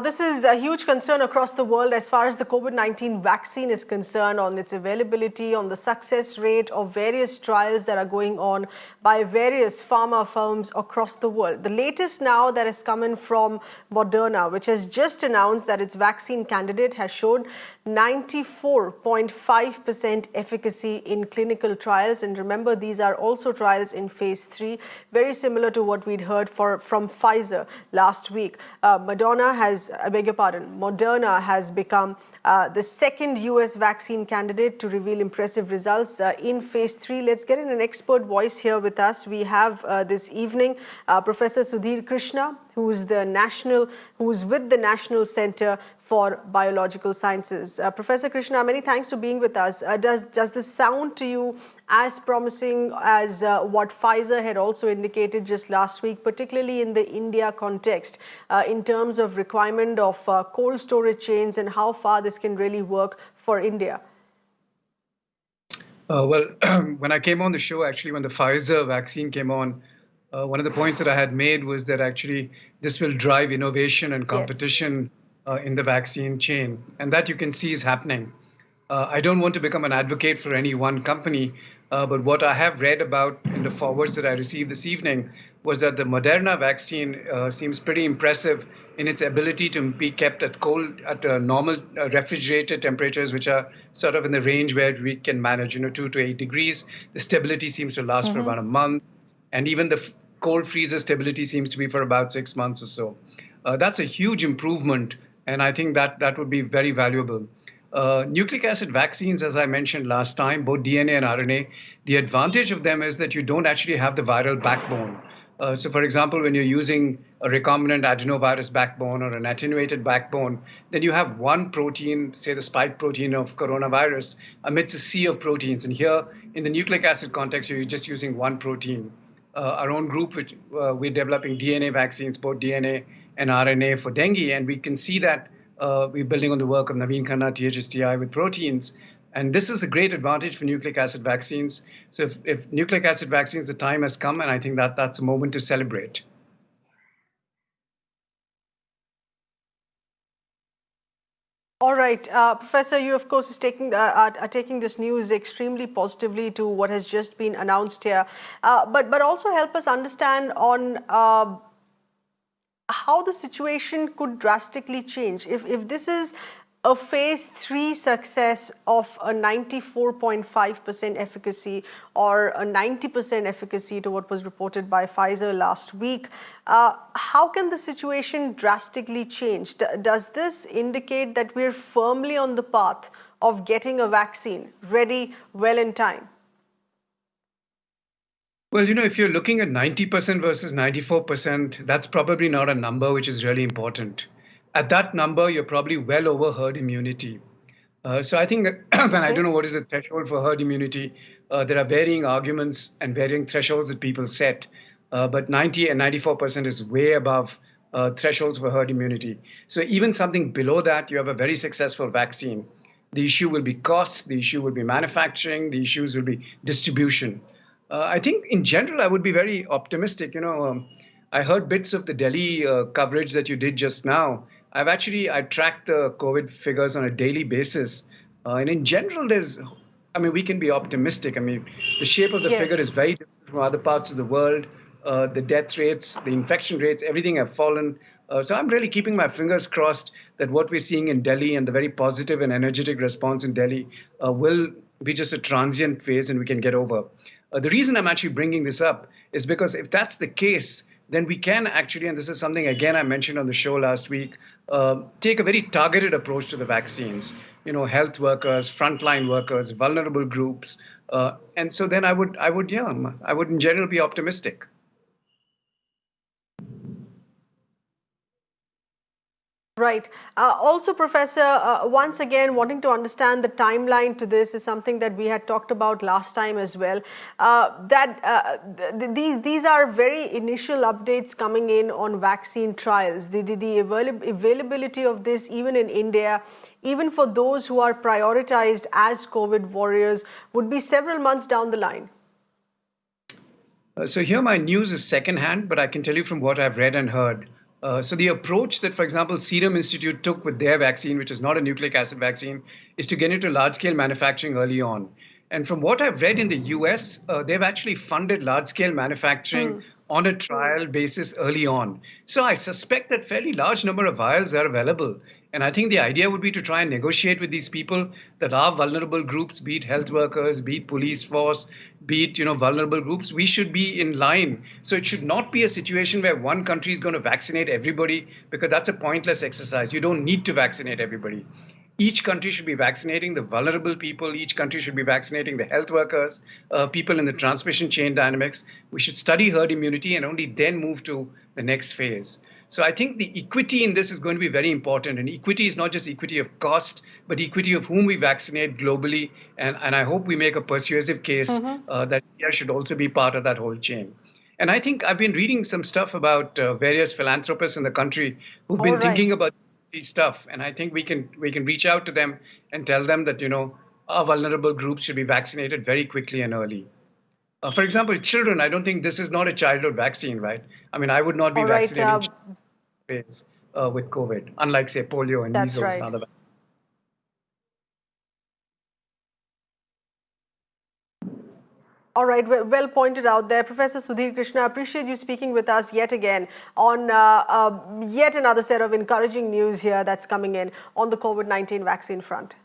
This is a huge concern across the world as far as the COVID-19 vaccine is concerned, on its availability, on the success rate of various trials that are going on by various pharma firms across the world. The latest now that has come in from Moderna, which has just announced that its vaccine candidate has shown 94.5% efficacy in clinical trials. And remember, these are also trials in phase 3, very similar to what we'd heard from Pfizer last week. Moderna has become the second US vaccine candidate to reveal impressive results in phase 3. Let's get in an expert voice here with us. We have this evening Professor Sudhir Krishna, who's with the National Center for Biological Sciences. Professor Krishna, many thanks for being with us. Does this sound to you as promising as what Pfizer had also indicated just last week, particularly in the India context, in terms of requirement of cold storage chains and how far this can really work for India? When I came on the show, actually, when the Pfizer vaccine came on, one of the points that I had made was that actually this will drive innovation and competition in the vaccine chain. And that you can see is happening. I don't want to become an advocate for any one company, but what I have read about in the forwards that I received this evening was that the Moderna vaccine seems pretty impressive in its ability to be kept at normal refrigerated temperatures, which are sort of in the range where we can manage, 2 to 8 degrees. The stability seems to last for about a month. And even the cold freezer stability seems to be for about 6 months or so. That's a huge improvement. And I think that would be very valuable. Nucleic acid vaccines, as I mentioned last time, both DNA and RNA, the advantage of them is that you don't actually have the viral backbone. So, for example, when you're using a recombinant adenovirus backbone or an attenuated backbone, then you have one protein, say the spike protein of coronavirus, amidst a sea of proteins. And here, in the nucleic acid context, you're just using one protein. Our own group, we're developing DNA vaccines, both DNA and RNA for dengue, and we can see that we're building on the work of Naveen Khanna, THSTI with proteins. And this is a great advantage for nucleic acid vaccines. So if nucleic acid vaccines, the time has come, and I think that's a moment to celebrate. All right, Professor, you of course are taking this news extremely positively to what has just been announced here, but also help us understand on how the situation could drastically change if this is a phase 3 success of a 94.5% efficacy or a 90% efficacy to what was reported by Pfizer last week. How can the situation drastically change? Does this indicate that we're firmly on the path of getting a vaccine ready well in time? Well, if you're looking at 90% versus 94%, that's probably not a number which is really important. At that number, you're probably well over herd immunity. So I think that, and I don't know what is the threshold for herd immunity. There are varying arguments and varying thresholds that people set. But 90 and 94% is way above thresholds for herd immunity. So even something below that, you have a very successful vaccine. The issue will be costs. The issue will be manufacturing. The issues will be distribution. I think in general, I would be very optimistic. I heard bits of the Delhi coverage that you did just now. I tracked the COVID figures on a daily basis. And in general, we can be optimistic. The shape of the figure is very different from other parts of the world. The death rates, the infection rates, everything have fallen. So I'm really keeping my fingers crossed that what we're seeing in Delhi and the very positive and energetic response in Delhi will be just a transient phase and we can get over. The reason I'm actually bringing this up is because if that's the case, then we can actually, and this is something, again, I mentioned on the show last week, take a very targeted approach to the vaccines. Health workers, frontline workers, vulnerable groups. And so then I would in general be optimistic. Right. Also, Professor, once again, wanting to understand the timeline to this is something that we had talked about last time as well. These are very initial updates coming in on vaccine trials. The availability of this, even in India, even for those who are prioritized as COVID warriors, would be several months down the line. So here my news is secondhand, but I can tell you from what I've read and heard. So the approach that, for example, Serum Institute took with their vaccine, which is not a nucleic acid vaccine, is to get into large-scale manufacturing early on. And from what I've read in the US, they've actually funded large-scale manufacturing on a trial basis early on. So I suspect that fairly large number of vials are available. And I think the idea would be to try and negotiate with these people that are vulnerable groups, be it health workers, be it police force, be it vulnerable groups. We should be in line. So it should not be a situation where one country is going to vaccinate everybody, because that's a pointless exercise. You don't need to vaccinate everybody. Each country should be vaccinating the vulnerable people. Each country should be vaccinating the health workers, people in the transmission chain dynamics. We should study herd immunity and only then move to the next phase. So I think the equity in this is going to be very important. And equity is not just equity of cost, but equity of whom we vaccinate globally. And I hope we make a persuasive case that India should also be part of that whole chain. And I think I've been reading some stuff about various philanthropists in the country who've been thinking about stuff, and I think we can reach out to them and tell them that our vulnerable groups should be vaccinated very quickly and early. For example, children. I don't think this is not a childhood vaccine, right? I mean, I would not be vaccinating kids with COVID, unlike say polio and measles and other. All right, well pointed out there. Professor Sudhir Krishna, I appreciate you speaking with us yet again on yet another set of encouraging news here that's coming in on the COVID-19 vaccine front.